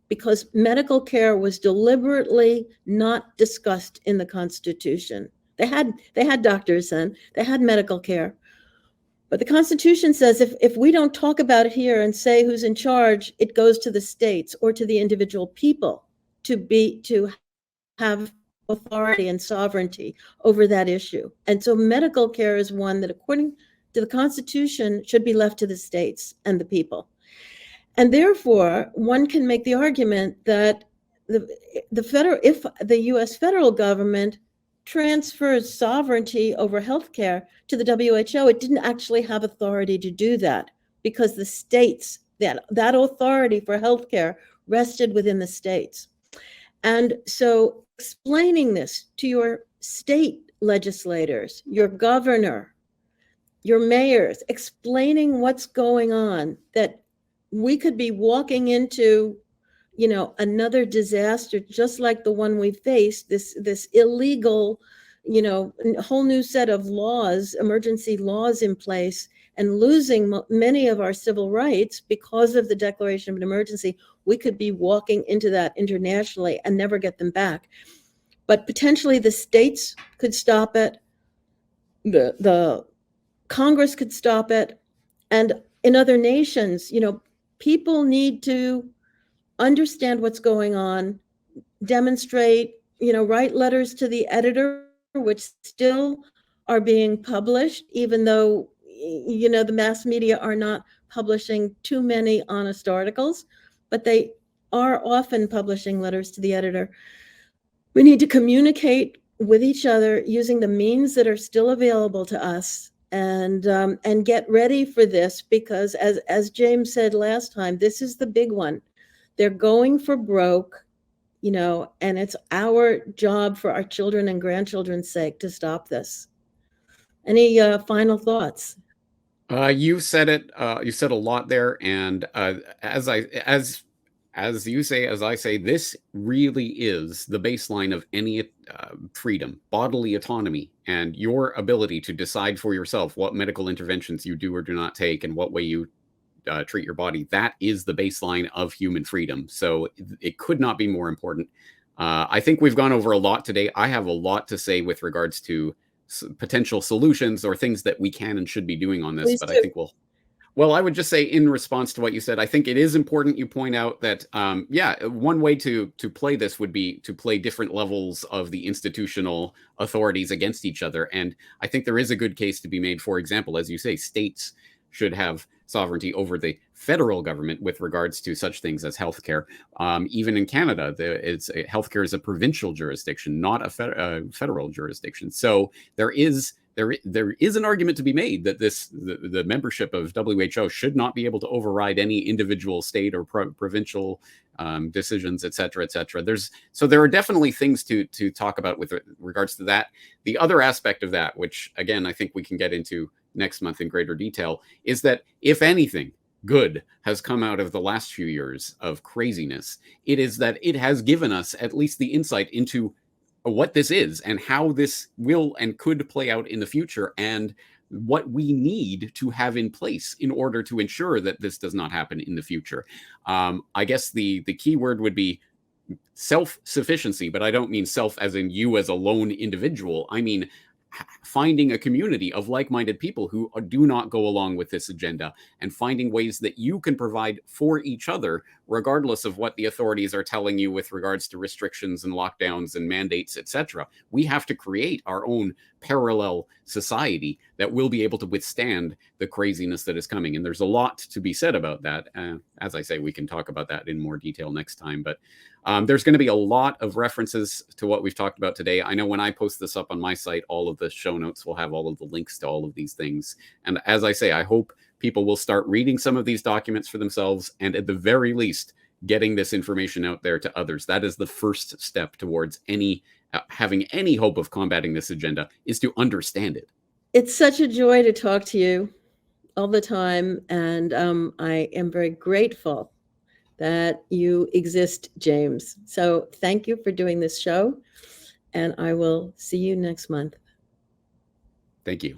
because medical care was deliberately not discussed in the Constitution. They had doctors then, they had medical care. But the Constitution says if we don't talk about it here and say who's in charge, it goes to the states or to the individual people to have authority and sovereignty over that issue. And so medical care is one that, according to the Constitution, should be left to the states and the people. And therefore, one can make the argument that if the US federal government transfers sovereignty over healthcare to the WHO, it didn't actually have authority to do that because the states, that authority for healthcare rested within the states. And so explaining this to your state legislators, your governor, your mayors, explaining what's going on, that we could be walking into, you know, another disaster, just like the one we faced, this illegal, you know, whole new set of laws, emergency laws in place, and losing many of our civil rights because of the declaration of an emergency. We could be walking into that internationally and never get them back. But potentially the states could stop it, the Congress could stop it, and in other nations, you know, people need to understand what's going on, demonstrate, you know, write letters to the editor, which still are being published, even though, you know, the mass media are not publishing too many honest articles, but they are often publishing letters to the editor. We need to communicate with each other using the means that are still available to us, and get ready for this, because as James said last time, this is the big one. They're going for broke, you know, and it's our job for our children and grandchildren's sake to stop this. Any final thoughts? You said it. You said a lot there, and as you say, as I say, this really is the baseline of any freedom, bodily autonomy, and your ability to decide for yourself what medical interventions you do or do not take, and what way you treat your body. That is the baseline of human freedom. So it could not be more important. I think we've gone over a lot today. I have a lot to say with regards to potential solutions or things that we can and should be doing on this. Please But do. I think well, I would just say in response to what you said, I think it is important you point out that, yeah, one way to play this would be to play different levels of the institutional authorities against each other. And I think there is a good case to be made. For example, as you say, states should have sovereignty over the federal government with regards to such things as healthcare. Even in Canada, healthcare is a provincial jurisdiction, not a federal jurisdiction. So there is an argument to be made that the membership of WHO should not be able to override any individual state or provincial decisions, et cetera, et cetera. So there are definitely things to talk about with regards to that. The other aspect of that, which again I think we can get into next month in greater detail, is that if anything good has come out of the last few years of craziness, it is that it has given us at least the insight into what this is and how this will and could play out in the future. And what we need to have in place in order to ensure that this does not happen in the future. I guess the key word would be self-sufficiency, but I don't mean self as in you as a lone individual. I mean finding a community of like-minded people who do not go along with this agenda, and finding ways that you can provide for each other, regardless of what the authorities are telling you with regards to restrictions and lockdowns and mandates, etc. We have to create our own parallel society that will be able to withstand the craziness that is coming. And there's a lot to be said about that. As I say, we can talk about that in more detail next time, but there's going to be a lot of references to what we've talked about today. I know when I post this up on my site, all of the show notes will have all of the links to all of these things. And as I say, I hope people will start reading some of these documents for themselves, and at the very least, getting this information out there to others. That is the first step towards having any hope of combating this agenda, is to understand it. It's such a joy to talk to you all the time, and I am very grateful that you exist, James. So thank you for doing this show, and I will see you next month. Thank you.